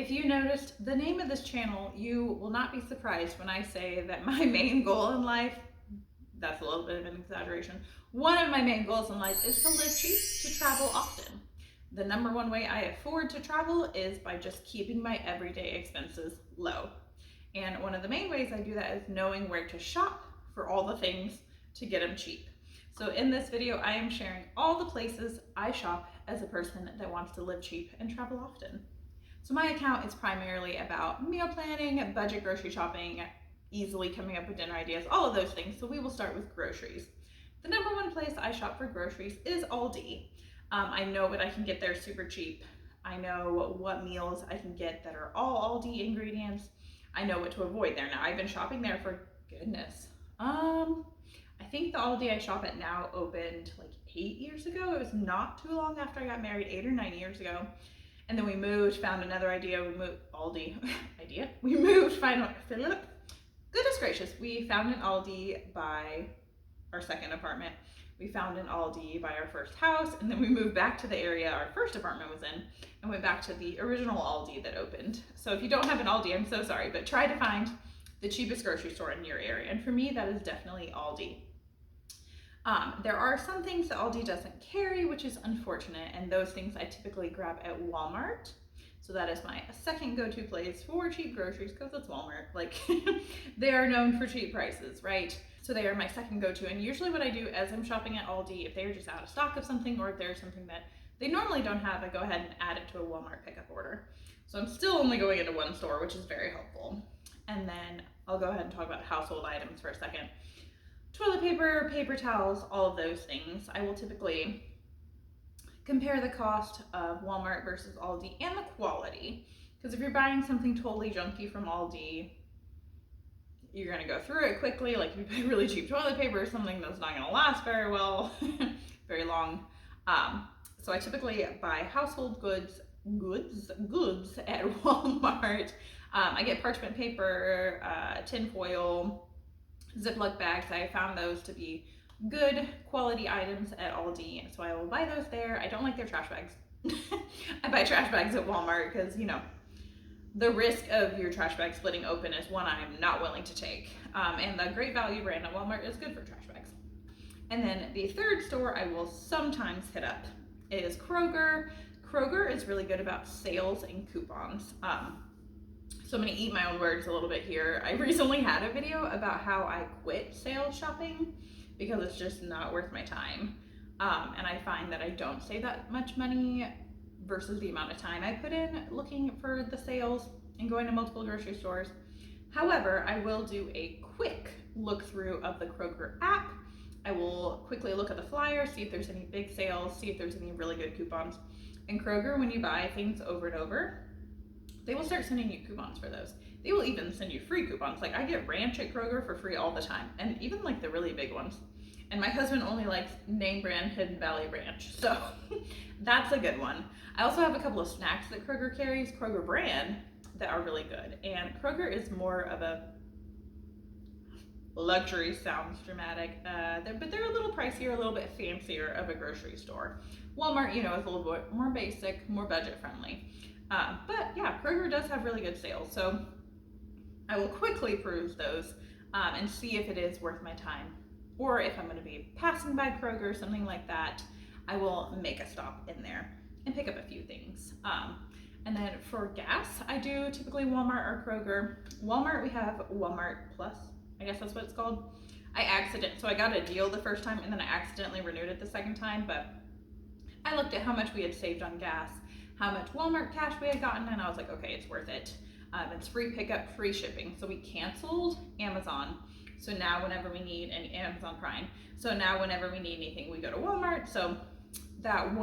If you noticed the name of this channel, you will not be surprised when I say that my main goal in life, that's a little bit of an exaggeration, one of my main goals in life is to live cheap, to travel often. The number one way I afford to travel is by just keeping my everyday expenses low. And one of the main ways I do that is knowing where to shop for all the things to get them cheap. So in this video, I am sharing all the places I shop as a person that wants to live cheap and travel often. So my account is primarily about meal planning, budget grocery shopping, easily coming up with dinner ideas, all of those things. So we will start with groceries. The number one place I shop for groceries is Aldi. I know what I can get there super cheap. I know what meals I can get that are all Aldi ingredients. I know what to avoid there. Now I've been shopping there for goodness. I think the Aldi I shop at now opened like 8 years ago. It was not too long after I got married, 8 or 9 years ago. And then we moved, found another idea. We moved Aldi idea. We moved finally. Goodness gracious, we found an Aldi by our second apartment. We found an Aldi by our first house, and then we moved back to the area our first apartment was in and went back to the original Aldi that opened. So if you don't have an Aldi, I'm so sorry, but try to find the cheapest grocery store in your area. And for me, that is definitely Aldi. There are some things that Aldi doesn't carry, which is unfortunate, and those things I typically grab at Walmart. So that is my second go-to place for cheap groceries, because it's Walmart. Like, they are known for cheap prices, right? So they are my second go-to, and usually what I do as I'm shopping at Aldi, if they're just out of stock of something, or if there's something that they normally don't have, I go ahead and add it to a Walmart pickup order. So I'm still only going into one store, which is very helpful. And then I'll go ahead and talk about household items for a second. Toilet paper, paper towels, all of those things. I will typically compare the cost of Walmart versus Aldi and the quality. Because if you're buying something totally junky from Aldi, you're gonna go through it quickly. Like if you buy really cheap toilet paper or something that's not gonna last very well, very long. So I typically buy household goods at Walmart. I get parchment paper, tin foil, Ziploc bags. I found those to be good quality items at Aldi, and so I will buy those there. I don't like their trash bags. I buy trash bags at Walmart because, you know, the risk of your trash bag splitting open is one I'm not willing to take. And the Great Value brand at Walmart is good for trash bags. And then the third store I will sometimes hit up is Kroger. Kroger is really good about sales and coupons. So I'm gonna eat my own words a little bit here. I recently had a video about how I quit sales shopping because it's just not worth my time. And I find that I don't save that much money versus the amount of time I put in looking for the sales and going to multiple grocery stores. However, I will do a quick look through of the Kroger app. I will quickly look at the flyer, see if there's any big sales, see if there's any really good coupons. And Kroger, when you buy things over and over, they will start sending you coupons for those. They will even send you free coupons. Like I get ranch at Kroger for free all the time, and even like the really big ones. And my husband only likes name brand Hidden Valley Ranch, so that's a good one. I also have a couple of snacks that Kroger carries, Kroger brand, that are really good. And Kroger is more of a luxury, sounds dramatic, but they're a little pricier, a little bit fancier of a grocery store. Walmart, you know, is a little bit more basic, more budget friendly. But yeah, Kroger does have really good sales. So I will quickly peruse those and see if it is worth my time. Or if I'm going to be passing by Kroger or something like that, I will make a stop in there and pick up a few things. And then for gas, I do typically Walmart or Kroger. Walmart, we have Walmart Plus, I guess that's what it's called. So I got a deal the first time and then I accidentally renewed it the second time, but I looked at how much we had saved on gas, how much Walmart cash we had gotten, and I was like, okay, it's worth it. It's free pickup, free shipping. So we canceled Amazon. So now whenever we need any Amazon Prime. So now whenever we need anything, we go to Walmart. So that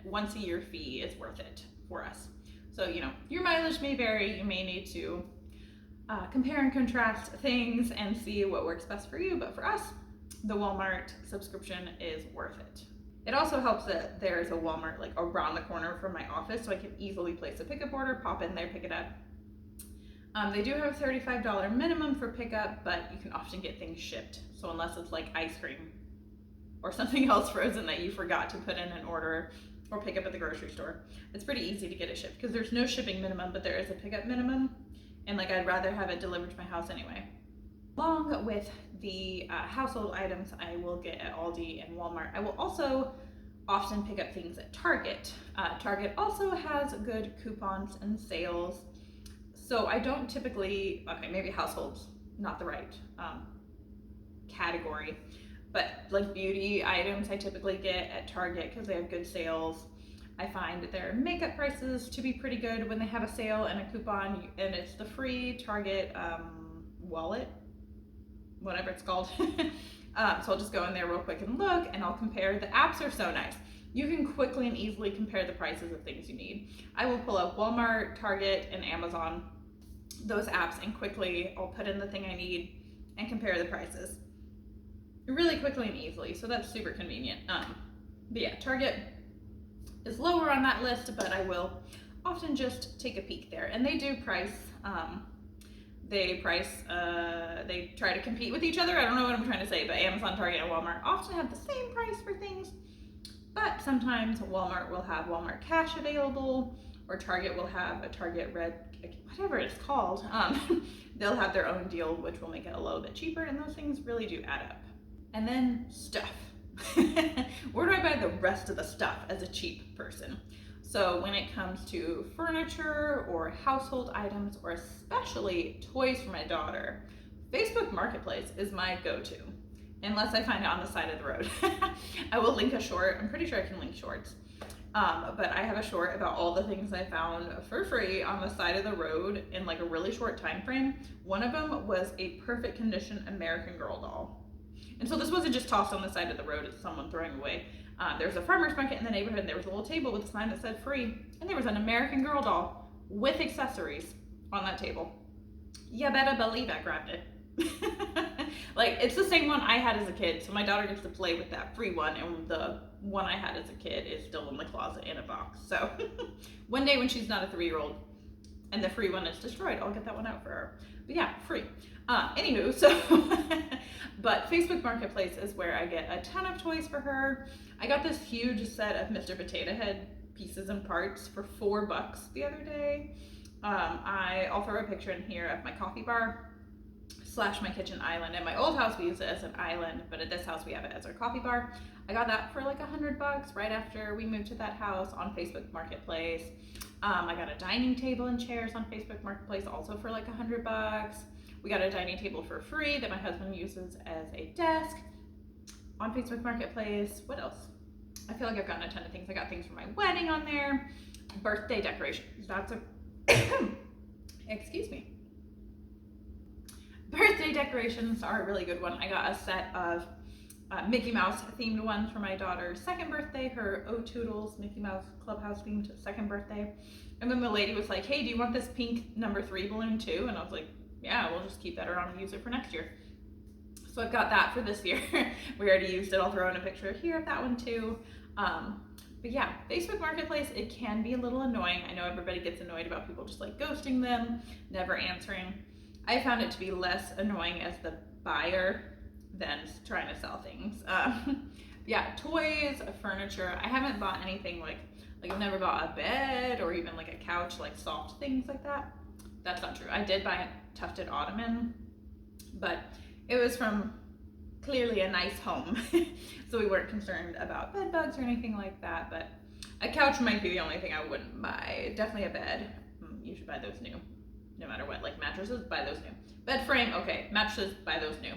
once a year fee is worth it for us. So, you know, your mileage may vary. You may need to compare and contrast things and see what works best for you. But for us, the Walmart subscription is worth it. It also helps that there's a Walmart like around the corner from my office, so I can easily place a pickup order, pop in there, pick it up. They do have a $35 minimum for pickup, but you can often get things shipped. So unless it's like ice cream or something else frozen that you forgot to put in an order, or pick up at the grocery store. It's pretty easy to get it shipped because there's no shipping minimum, but there is a pickup minimum. And like, I'd rather have it delivered to my house anyway. Along with the household items I will get at Aldi and Walmart, I will also often pick up things at Target. Target also has good coupons and sales. So I don't typically, okay, maybe households, not the right category, but like beauty items I typically get at Target because they have good sales. I find their makeup prices to be pretty good when they have a sale and a coupon, and it's the free Target wallet, whatever it's called. So I'll just go in there real quick and look, and I'll compare. The apps are so nice. You can quickly and easily compare the prices of things you need. I will pull up Walmart, Target, and Amazon, those apps, and quickly I'll put in the thing I need and compare the prices really quickly and easily. So that's super convenient. But yeah, Target is lower on that list, but I will often just take a peek there. And they do price, they try to compete with each other. I don't know what I'm trying to say, but Amazon, Target, and Walmart often have the same price for things. But sometimes Walmart will have Walmart Cash available, or Target will have a Target Red, whatever it's called. They'll have their own deal, which will make it a little bit cheaper, and those things really do add up. And then stuff. Where do I buy the rest of the stuff as a cheap person? So when it comes to furniture or household items, or especially toys for my daughter, Facebook Marketplace is my go-to, unless I find it on the side of the road. I will link a short. I'm pretty sure I can link shorts. But I have a short about all the things I found for free on the side of the road in like a really short time frame. One of them was a perfect condition American Girl doll. And so this wasn't just tossed on the side of the road as someone throwing away. There was a farmer's market in the neighborhood, and there was a little table with a sign that said free, and there was an American Girl doll with accessories on that table. You better believe I grabbed it. Like, it's the same one I had as a kid, so my daughter gets to play with that free one, and the one I had as a kid is still in the closet in a box. So one day when she's not a 3-year-old and the free one is destroyed, I'll get that one out for her. But yeah, free. Anywho, so but Facebook Marketplace is where I get a ton of toys for her. I got this huge set of Mr. Potato Head pieces and parts for $4 the other day. I'll throw a picture in here of my coffee bar / my kitchen island. At my old house we use it as an island, but at this house we have it as our coffee bar. I got that for like $100 right after we moved to that house on Facebook Marketplace. I got a dining table and chairs on Facebook Marketplace also for like $100. We got a dining table for free that my husband uses as a desk on Facebook Marketplace. What else? I feel like I've gotten a ton of things. I got things for my wedding on there. Birthday decorations. That's a excuse me. Birthday decorations are a really good one. I got a set of Mickey Mouse themed ones for my daughter's second birthday, her O'Toodles Mickey Mouse Clubhouse themed second birthday. And then the lady was like, hey, do you want this pink number 3 balloon too? And I was like, yeah, we'll just keep that around and use it for next year. So I've got that for this year. We already used it. I'll throw in a picture here of that one too. But yeah, Facebook Marketplace, it can be a little annoying. I know everybody gets annoyed about people just like ghosting them, never answering. I found it to be less annoying as the buyer than trying to sell things. Yeah, toys, furniture. I haven't bought anything like I've never bought a bed or even like a couch, like soft things like that. That's not true. I did buy a tufted ottoman, but it was from clearly a nice home. So we weren't concerned about bed bugs or anything like that, but a couch might be the only thing I wouldn't buy. Definitely a bed. You should buy those new. No matter what, like mattresses, buy those new. Bed frame, okay. Mattresses, buy those new.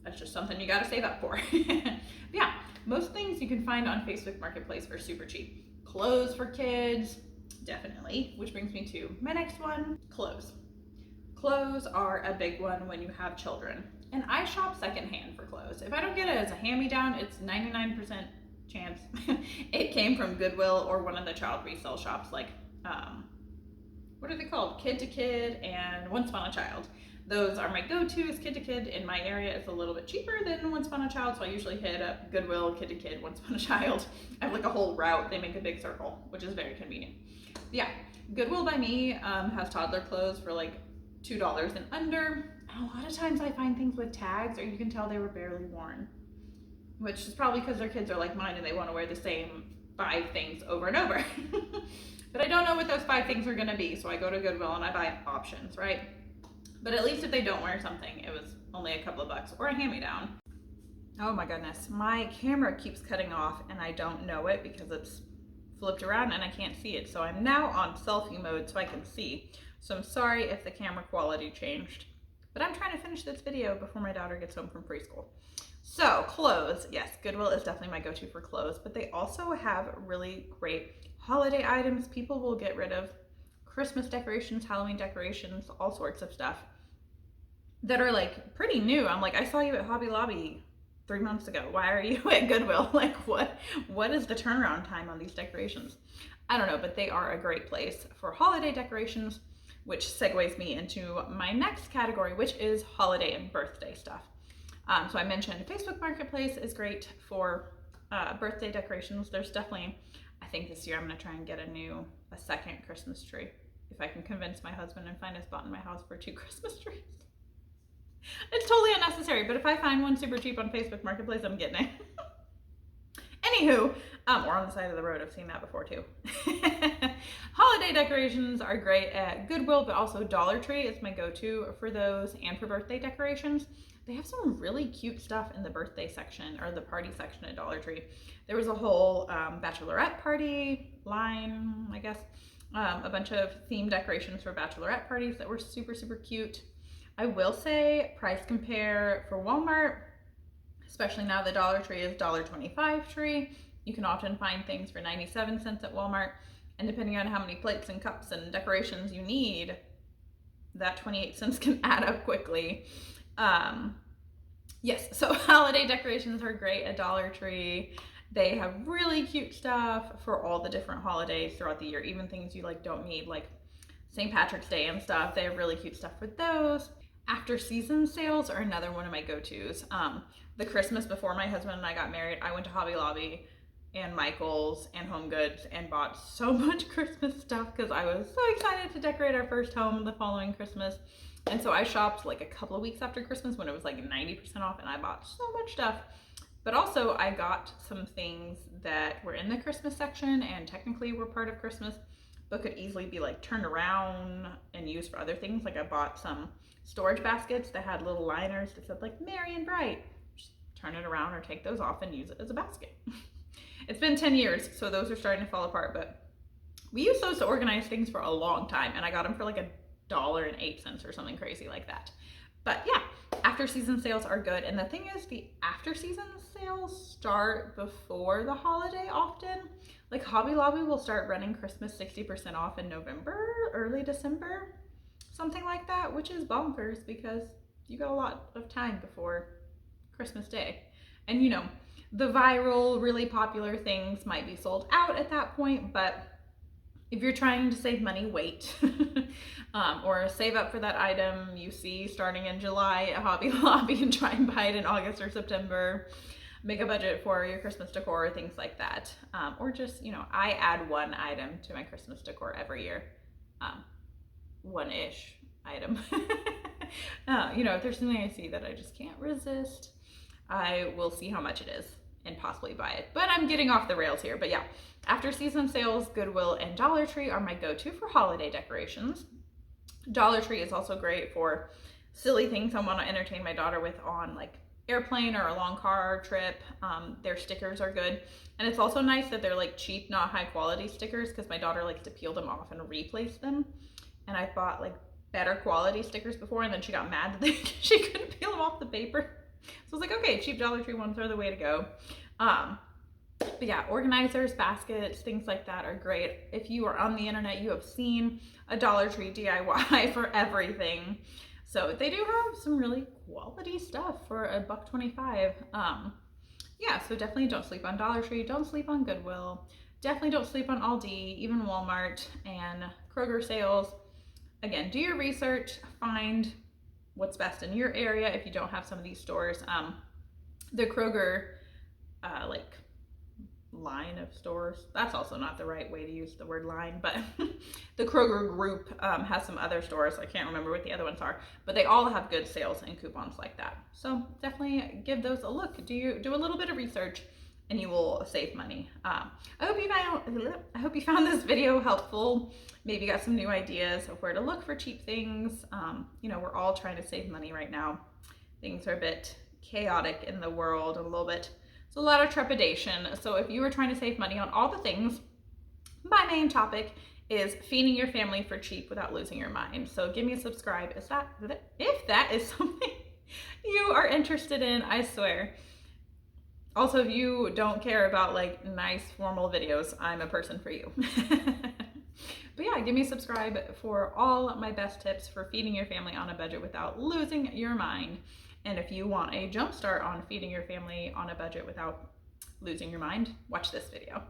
That's just something you gotta save up for. Yeah, most things you can find on Facebook Marketplace for super cheap. Clothes for kids, definitely. Which brings me to my next one, clothes. Clothes are a big one when you have children. And I shop secondhand for clothes. If I don't get it as a hand-me-down, it's 99% chance it came from Goodwill or one of the child resale shops like, what are they called? Kid to Kid and Once Upon a Child. Those are my go-tos. Kid to Kid in my area is a little bit cheaper than Once Upon a Child, so I usually hit up Goodwill, Kid to Kid, Once Upon a Child. I have like a whole route. They make a big circle, which is very convenient. Yeah, Goodwill by me has toddler clothes for like $2 and under. And a lot of times I find things with tags, or you can tell they were barely worn, which is probably because their kids are like mine and they want to wear the same 5 things over and over. But I don't know what those 5 things are gonna be, so I go to Goodwill and I buy options, right? But at least if they don't wear something, it was only a couple of bucks, or a hand-me-down. Oh my goodness, my camera keeps cutting off and I don't know it because it's flipped around and I can't see it. So I'm now on selfie mode so I can see. So I'm sorry if the camera quality changed, but I'm trying to finish this video before my daughter gets home from preschool. So clothes, yes, Goodwill is definitely my go-to for clothes, but they also have really great holiday items. People will get rid of Christmas decorations, Halloween decorations, all sorts of stuff that are like pretty new. I'm like, I saw you at Hobby Lobby 3 months ago. Why are you at Goodwill? Like what is the turnaround time on these decorations? I don't know, but they are a great place for holiday decorations, which segues me into my next category, which is holiday and birthday stuff. So I mentioned Facebook Marketplace is great for birthday decorations. There's definitely, I think this year I'm gonna try and get a second Christmas tree. If I can convince my husband and find a spot in my house for 2 Christmas trees. It's totally unnecessary, but if I find one super cheap on Facebook Marketplace, I'm getting it. Anywho, or on the side of the road, I've seen that before too. Holiday decorations are great at Goodwill, but also Dollar Tree is my go-to for those and for birthday decorations. They have some really cute stuff in the birthday section or the party section at Dollar Tree. There was a whole bachelorette party line, I guess, a bunch of themed decorations for bachelorette parties that were super, super cute. I will say price compare for Walmart, especially now the Dollar Tree is $1.25 tree. You can often find things for 97 cents at Walmart. And depending on how many plates and cups and decorations you need, that 28 cents can add up quickly. Yes, so holiday decorations are great at Dollar Tree. They have really cute stuff for all the different holidays throughout the year, even things you like don't need, like St. Patrick's Day and stuff. They have really cute stuff for those. After season sales are another one of my go-tos. The Christmas before my husband and I got married, I went to Hobby Lobby and Michael's and Home Goods and bought so much Christmas stuff because I was so excited to decorate our first home the following Christmas. And so I shopped like a couple of weeks after Christmas when it was like 90% off, and I bought so much stuff. But also I got some things that were in the Christmas section and technically were part of Christmas, but could easily be like turned around and used for other things. Like I bought some storage baskets that had little liners that said like Merry and Bright. Just turn it around or take those off and use it as a basket. It's been 10 years, so those are starting to fall apart, but we used those to organize things for a long time, and I got them for like $1.08 or something crazy like that. But yeah, after season sales are good. And the thing is, the after season sales start before the holiday often. Like Hobby Lobby will start running Christmas 60% off in November, early December, something like that, which is bonkers because you got a lot of time before Christmas Day. And you know, the viral, really popular things might be sold out at that point, but if you're trying to save money, wait. Or save up for that item you see starting in July at Hobby Lobby and try and buy it in August or September. Make a budget for your Christmas decor, things like that. Or just, you know, I add one item to my Christmas decor every year. One-ish item. You know, if there's something I see that I just can't resist, I will see how much it is and possibly buy it. But I'm getting off the rails here. But yeah, after season sales, Goodwill and Dollar Tree are my go-to for holiday decorations. Dollar Tree is also great for silly things I want to entertain my daughter with on like airplane or a long car trip. Their stickers are good. And it's also nice that they're like cheap, not high quality stickers, because my daughter likes to peel them off and replace them. And I bought like better quality stickers before, and then she got mad that she couldn't peel them off the paper. So I was like, okay, cheap Dollar Tree ones are the way to go. But yeah, organizers, baskets, things like that are great. If you are on the internet, you have seen a Dollar Tree DIY for everything. So they do have some really quality stuff for $1.25. Yeah, so definitely don't sleep on Dollar Tree. Don't sleep on Goodwill. Definitely don't sleep on Aldi, even Walmart and Kroger sales. Again, do your research, find what's best in your area if you don't have some of these stores. The Kroger like line of stores, that's also not the right way to use the word line, but the Kroger group has some other stores. I can't remember what the other ones are, but they all have good sales and coupons like that. So definitely give those a look. Do a little bit of research and you will save money. I hope you found this video helpful. Maybe got some new ideas of where to look for cheap things. You know, we're all trying to save money right now. Things are a bit chaotic in the world, a little bit. It's a lot of trepidation. So if you are trying to save money on all the things, my main topic is feeding your family for cheap without losing your mind. So give me a subscribe if that is something you are interested in, I swear. Also, if you don't care about like nice formal videos, I'm a person for you. But yeah, give me a subscribe for all my best tips for feeding your family on a budget without losing your mind. And if you want a jump start on feeding your family on a budget without losing your mind, watch this video.